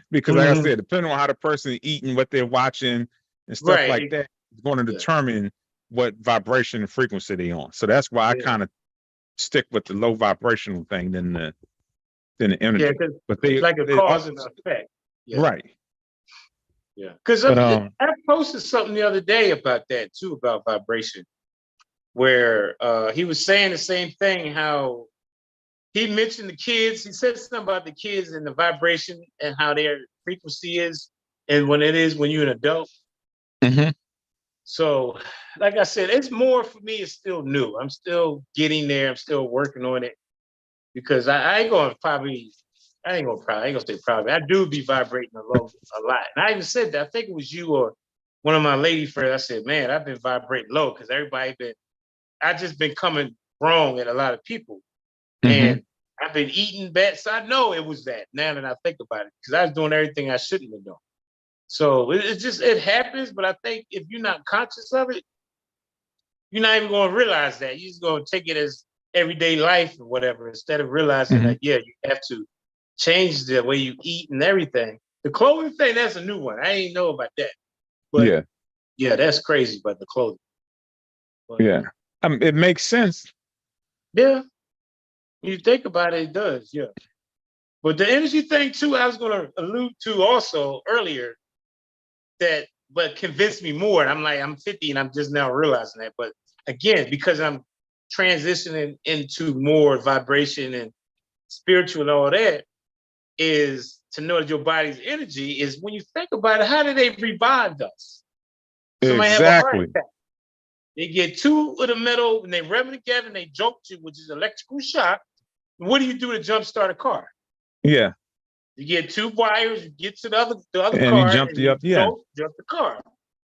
Because like I said, depending on how the person is eating, what they're watching, and stuff like right, that, is going to yeah, determine what vibration and frequency they on. So that's why I yeah, kind of stick with the low vibrational thing than the yeah. energy. Because But it's like a they cause also and effect. Yeah, right. yeah. Because But I posted something the other day about that too, about vibration, where he was saying the same thing. How he mentioned the kids. He said something about the kids and the vibration and how their frequency is, and when you're an adult. mhm. So, like I said, it's more for me. It's still new. I'm still getting there. I'm still working on it because I ain't gonna probably. I ain't gonna probably. I ain't gonna say probably. I do be vibrating a lot. And I even said that. I think it was you or one of my lady friends. I said, "Man, I've been vibrating low because everybody been. I just been coming wrong at a lot of people, Mhm. and I've been eating bad. So I know it was that. Now that I think about it, because I was doing everything I shouldn't have done. So it happens. But I think if you're not conscious of it, you're not even going to realize that. You're just going to take it as everyday life or whatever, instead of realizing Mhm. that, yeah, you have to change the way you eat and everything. The clothing thing, that's a new one. I ain't know about that. But Yeah. yeah, that's crazy about the clothing. But Yeah. It makes sense. yeah, when you think about it, it does. Yeah. But the energy thing, too, I was going to allude to also earlier but convinced me more. And I'm like, I'm 50 and I'm just now realizing that. But again, because I'm transitioning into more vibration and spiritual and all that, is to know that your body's energy is, when you think about it, how do they revive us? Somebody have a heart Exactly. attack. They get two of the metal and they rub it together and they jolt you, which is electrical shock. And what do you do to jumpstart a car? Yeah. You get two wires, you get to the other And you car, jumped and the you up. Yeah. jump the car.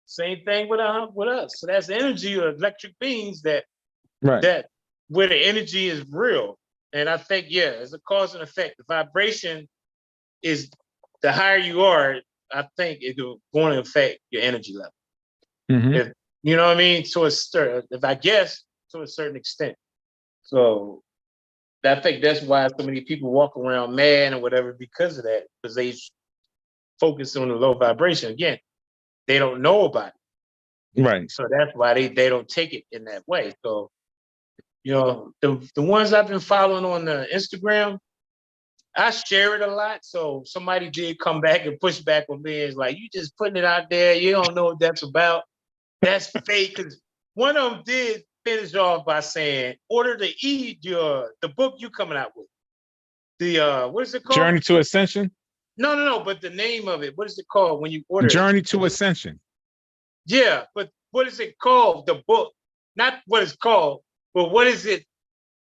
Same thing with us. So that's energy of electric beings Right. that where the energy is real. And I think, yeah, it's a cause and effect. The vibration is, the higher you are, I think it's going to affect your energy level. Mhm. If you know what I mean, if I guess to a certain extent. So I think that's why so many people walk around mad or whatever because of that, because they focus on the low vibration. Again, they don't know about it. Right. So that's why they don't take it in that way. So, the ones I've been following on the Instagram, I share it a lot. So somebody did come back and push back on me. It's like, you just putting it out there. You don't know what that's about. That's fake. Because one of them did finish off by saying, order to eat the book you coming out with. The what is it called? Journey to Ascension. No. But the name of it, what is it called when you order it? Journey to Ascension. Yeah, but what is it called? The book, not what it's called, but what is it?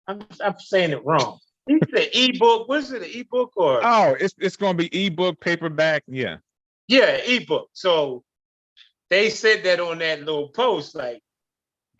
I'm saying it wrong. Is it an ebook? What is it? An ebook or? Oh, it's gonna be ebook, paperback. Yeah. Yeah, ebook. So they said that on that little post, like,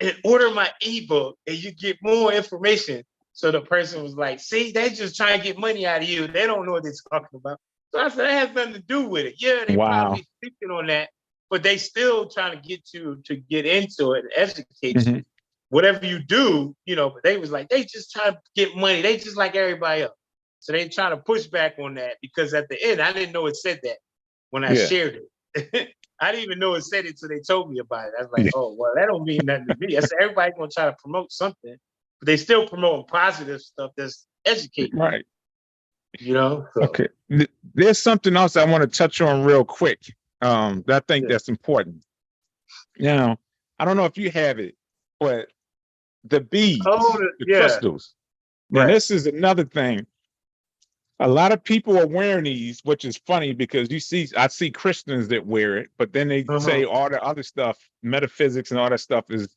and order my ebook and you get more information. So the person was like, see, they just trying to get money out of you. They don't know what they're talking about. So I said, that has nothing to do with it. Yeah, they Wow. probably speaking on that, but they still trying to get you to get into it and educate Mhm. you. Whatever you do, but they was like, they just try to get money. They just like everybody else. So they trying to push back on that because at the end, I didn't know it said that when I Yeah. shared it. I didn't even know it said it until they told me about it. I was like, oh, well, that don't mean nothing to me. I said, everybody's going to try to promote something, but they still promoting positive stuff that's educating, Right. So. Okay. There's something else I want to touch on real quick. That I think Yeah. that's important. Now, I don't know if you have it, but the beads, the Yeah. crystals. Now, Right. this is another thing. A lot of people are wearing these, which is funny because I see Christians that wear it, but then they say all the other stuff, metaphysics and all that stuff is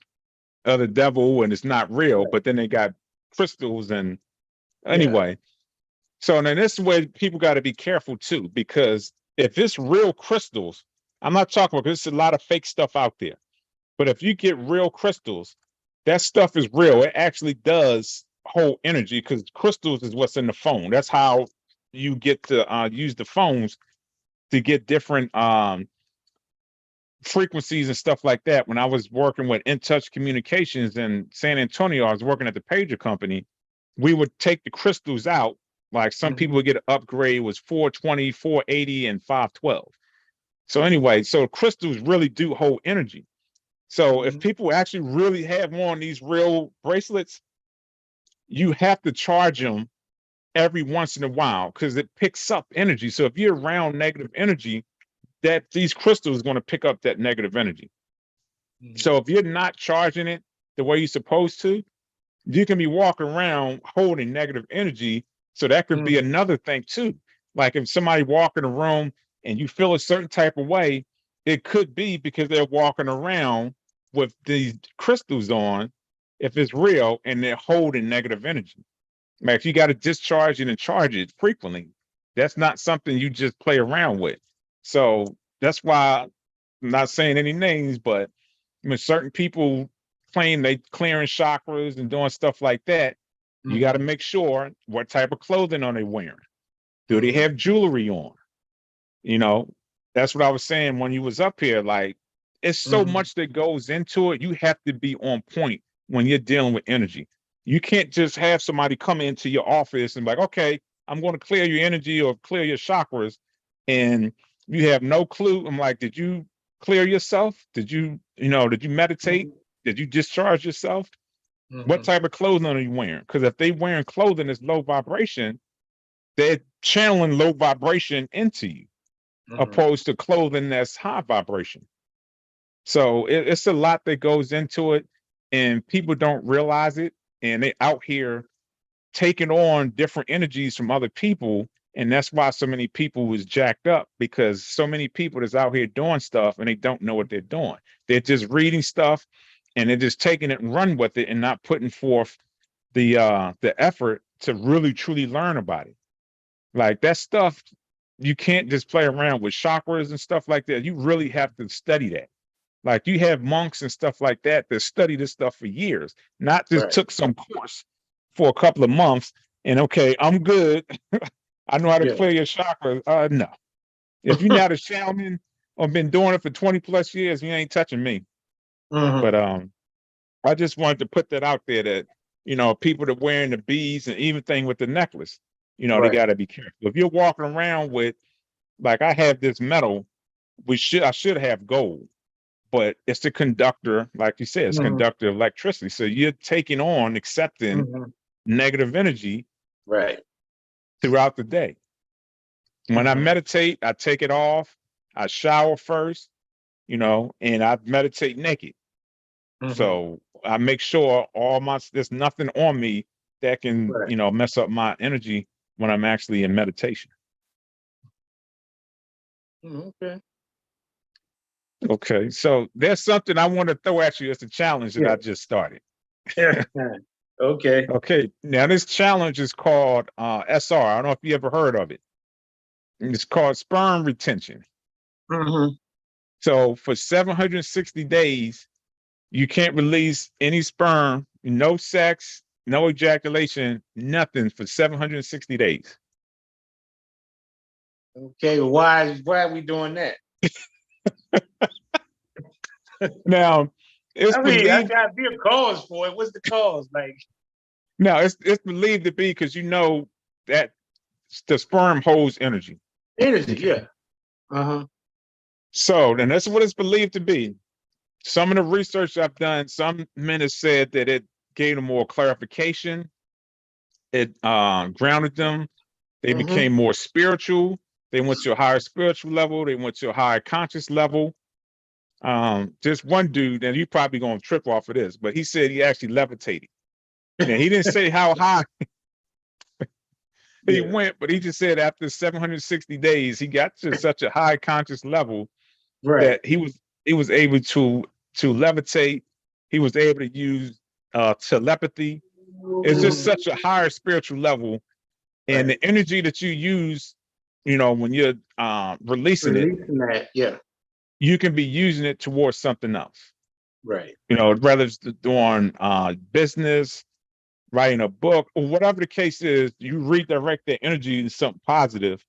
of the devil and it's not real, Right. but then they got crystals and Yeah. anyway. So then this is where people got to be careful too, because if it's real crystals, I'm not talking about, because there's a lot of fake stuff out there. But if you get real crystals, that stuff is real. It actually does hold energy because crystals is what's in the phone. That's how you get to use the phones to get different frequencies and stuff like that. When I was working with In Touch Communications in San Antonio, I was working at the pager company. We would take the crystals out. Like some people would get an upgrade, was 420, 480, and 512. So anyway, so crystals really do hold energy. So if people actually really have on these real bracelets, you have to charge them every once in a while because it picks up energy. So if you're around negative energy, that these crystals are going to pick up that negative energy. So if you're not charging it the way you're supposed to, you can be walking around holding negative energy. So that could be another thing too. Like if somebody walk in a room and you feel a certain type of way, it could be because they're walking around with these crystals on, if it's real, and they're holding negative energy. Like if you got to discharge it and charge it frequently, that's not something you just play around with. So that's why I'm not saying any names, but when certain people claim they clearing chakras and doing stuff like that, you got to make sure what type of clothing are they wearing. Do they have jewelry on? That's what I was saying when you was up here. Like, it's so much that goes into it. You have to be on point when you're dealing with energy. You can't just have somebody come into your office and be like, okay, I'm going to clear your energy or clear your chakras, and you have no clue. I'm like, did you clear yourself? Did you meditate? Did you discharge yourself? What type of clothing are you wearing? Because if they wearing clothing that's low vibration, they're channeling low vibration into you, opposed to clothing that's high vibration. So it's a lot that goes into it, and people don't realize it, and they out here taking on different energies from other people, and that's why so many people was jacked up, because so many people is out here doing stuff and they don't know what they're doing. They're just reading stuff and they're just taking it and run with it and not putting forth the effort to really truly learn about it. Like that stuff, you can't just play around with chakras and stuff like that. You really have to study that. Like you have monks and stuff like that that study this stuff for years, not just took some course for a couple of months and okay, I'm good. I know how to clear your chakras. No. If you're not a shaman or been doing it for 20 plus years, you ain't touching me. But I just wanted to put that out there that, people that wearing the beads and even thing with the necklace, they got to be careful. If you're walking around with, like I have this metal, I should have gold, but it's the conductor, like you said, it's conductor of electricity. So you're taking on, accepting negative energy throughout the day. When I meditate, I take it off, I shower first, and I meditate naked. So I make sure there's nothing on me that can, mess up my energy when I'm actually in meditation. Okay. Okay, so there's something I want to throw at you as a challenge that Yeah. I just started. Yeah. Okay. Okay, now this challenge is called SR. I don't know if you ever heard of it. It's called sperm retention. Hmm. So for 760 days, you can't release any sperm, no sex, no ejaculation, nothing for 760 days. Okay. Why are we doing that? Now, it's I mean, I believed gotta be a cause for it. What's the cause? Like now it's believed to be because you know that the sperm holds energy. energy, Okay. yeah. Uh-huh. So then that's what it's believed to be. Some of the research I've done, some men have said that it gave them more clarification. It grounded them. They Hmm. became more spiritual. They went to a higher spiritual level. They went to a higher conscious level. Just one dude, and you probably gonna trip off of this, but he said he actually levitated. Now he didn't say how high he Yeah. went, but he just said after 760 days, he got to such a high conscious level Right. that he was able to levitate. He was able to use telepathy. It's just Mhm. such a higher spiritual level, and Right. the energy that you use, when you're releasing it, Releasing that. Yeah. you can be using it towards something else. Right. Whether it's doing business, writing a book, or whatever the case is, you redirect the energy into something positive,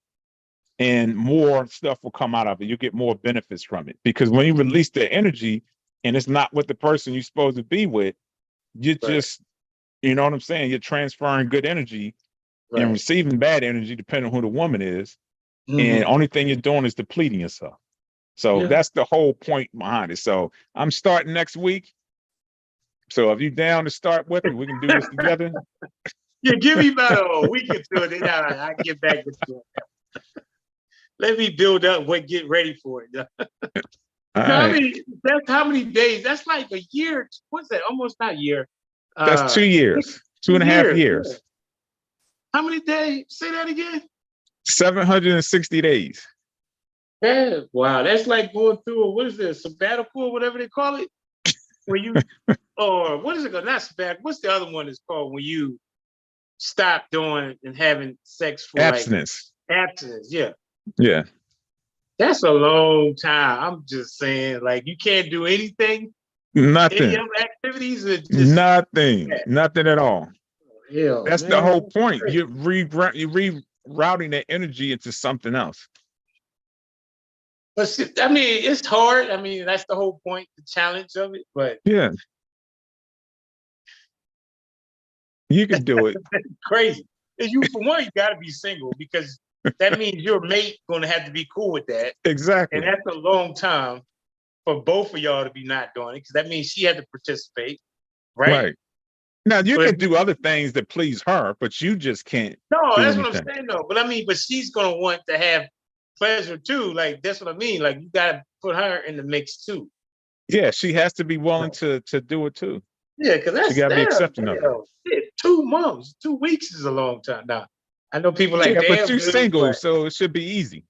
and more stuff will come out of it. You get more benefits from it because when you release the energy and it's not with the person you're supposed to be with, you Right. just, you know what I'm saying? You're transferring good energy and Right. receiving bad energy, depending on who the woman is. And Hmm. only thing you're doing is depleting yourself. So Yeah. that's the whole point behind it. So I'm starting next week. So if you're down to start with me, we can do this together. Yeah. Give me about a week or two, and then I get back with you. Let me build up. Get ready for it. All No, I right. mean that's how many days? That's like a year. What's that? Almost not a year. That's 2 Six, years, two two and a half years. Yeah. years, How many days? Say that again. 760 days. Yeah. Wow. That's like going through what is this? Sabbatical or whatever they call it. Where you or what is it called? Not sabbatical. What's the other one it's called when you stop doing and having sex for like Abstinence. abstinence? Yeah. Yeah. That's a long time. I'm just saying, like, you can't do anything, any Nothing. other activities, or just Nothing. that. Nothing at all. Hell, That's the man. whole point. You're rerouting that energy into something else. But see, I mean, it's hard. I mean, that's the whole point, the challenge of it. But Yeah, you can do it. it's crazy. And you, for one, you got to be single because that means your mate going to have to be cool with that, and Exactly. that's a long time for both of y'all to be not doing it because that means she had to participate, right? Right. Now you So if can do other things that please her, but you just can't no, do that's what I'm anything. saying though. But I mean, but she's gonna want to have pleasure too. Like that's what I mean. Like you gotta put her in the mix too. Yeah, she has to be willing to do it too. Yeah, because She that's got to be damn, accepting of it. damn. Shit, 2 months, 2 weeks is a long time. Now I know people like Yeah, but damn you're good, single, but so it should be easy.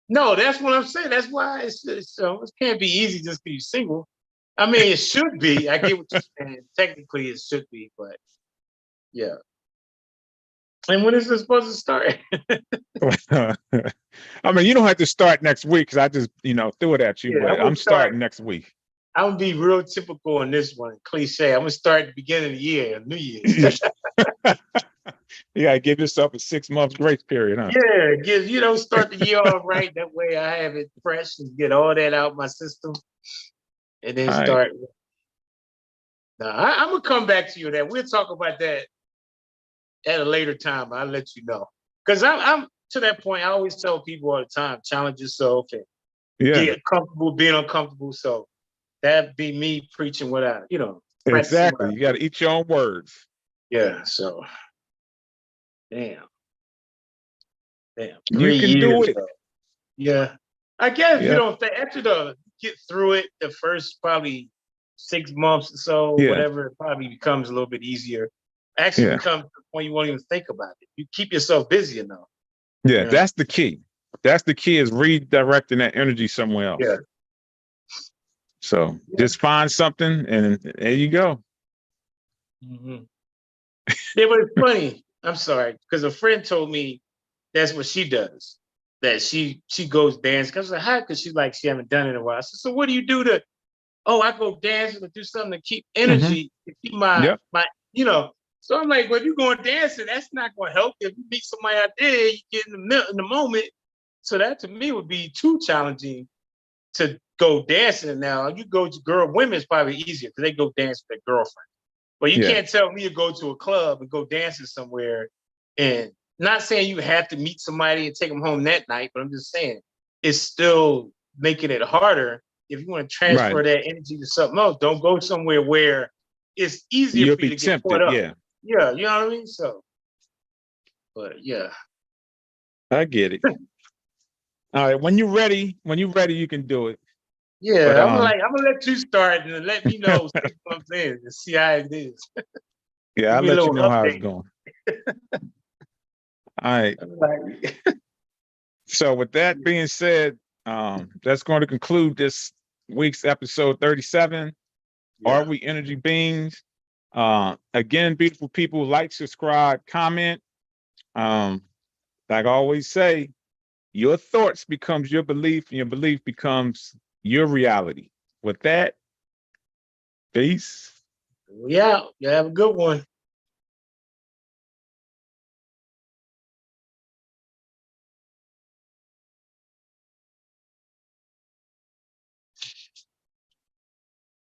no, that's what I'm saying. That's why it can't be easy just because you're single. I mean, it should be. I get what you're saying. Technically, it should be, but yeah. And when is it supposed to start? I mean, you don't have to start next week because I just, threw it at you, Yeah, I'm but gonna I'm start. starting next week. I'm gonna be real typical on this one, cliche. I'm gonna start at the beginning of the year, New Year's. Yeah. You gotta give yourself a 6 months grace period, huh? Yeah, start the year off right. That way I have it fresh and get all that out my system, and then All right. start. Now I'm gonna come back to you. That we'll talk about that at a later time. I'll let you know because I'm to that point. I always tell people all the time: challenge yourself and Yeah, get comfortable being uncomfortable. So that'd be me preaching what practicing what I exactly. You got preach. to eat your own words. Yeah. So damn, damn, You three can do years it. though. Yeah. I guess Yeah, after the get through it, the first probably 6 months or so, yeah, whatever, it probably becomes a little bit easier. Actually yeah, becomes the point you won't even think about it. You keep yourself busy enough. yeah. Yeah. That's the key. that's the key, is redirecting that energy somewhere else. Yeah. So just find something and there you go. Mm-hmm. Yeah, but it's funny. I'm sorry, because a friend told me that's what she does. That she goes dance. Cause I was like, how? Because she haven't done it in a while. I said, so what do you do to? Oh, I go dancing to do something to keep energy, to keep my Yep. you know. So I'm like, well, you going dancing, that's not going to help. If you meet somebody out there, you get in the moment. So that to me would be too challenging to go dancing. Now you go to women's probably easier because they go dance with their girlfriend. But you Yeah. can't tell me to go to a club and go dancing somewhere. And not saying you have to meet somebody and take them home that night, but I'm just saying it's still making it harder. If you want to transfer Right. that energy to something else, don't go somewhere where it's easier You'll for you be to get caught tempted. up. Yeah. Yeah, you know what I mean? So, but yeah. I get it. All right. When you're ready, you can do it. But Yeah, I'm gonna let you start and let me know 6 months in and see how it is. yeah, Give I'll me a let you little know how it's update. going. All right. I'm like, So with that being said, that's going to conclude this week's episode 37. Are yeah. we energy beings? Again, beautiful people, like, subscribe, comment. Like I always say, your thoughts becomes your belief, and your belief becomes your reality. With that, peace. Yeah, you have a good one.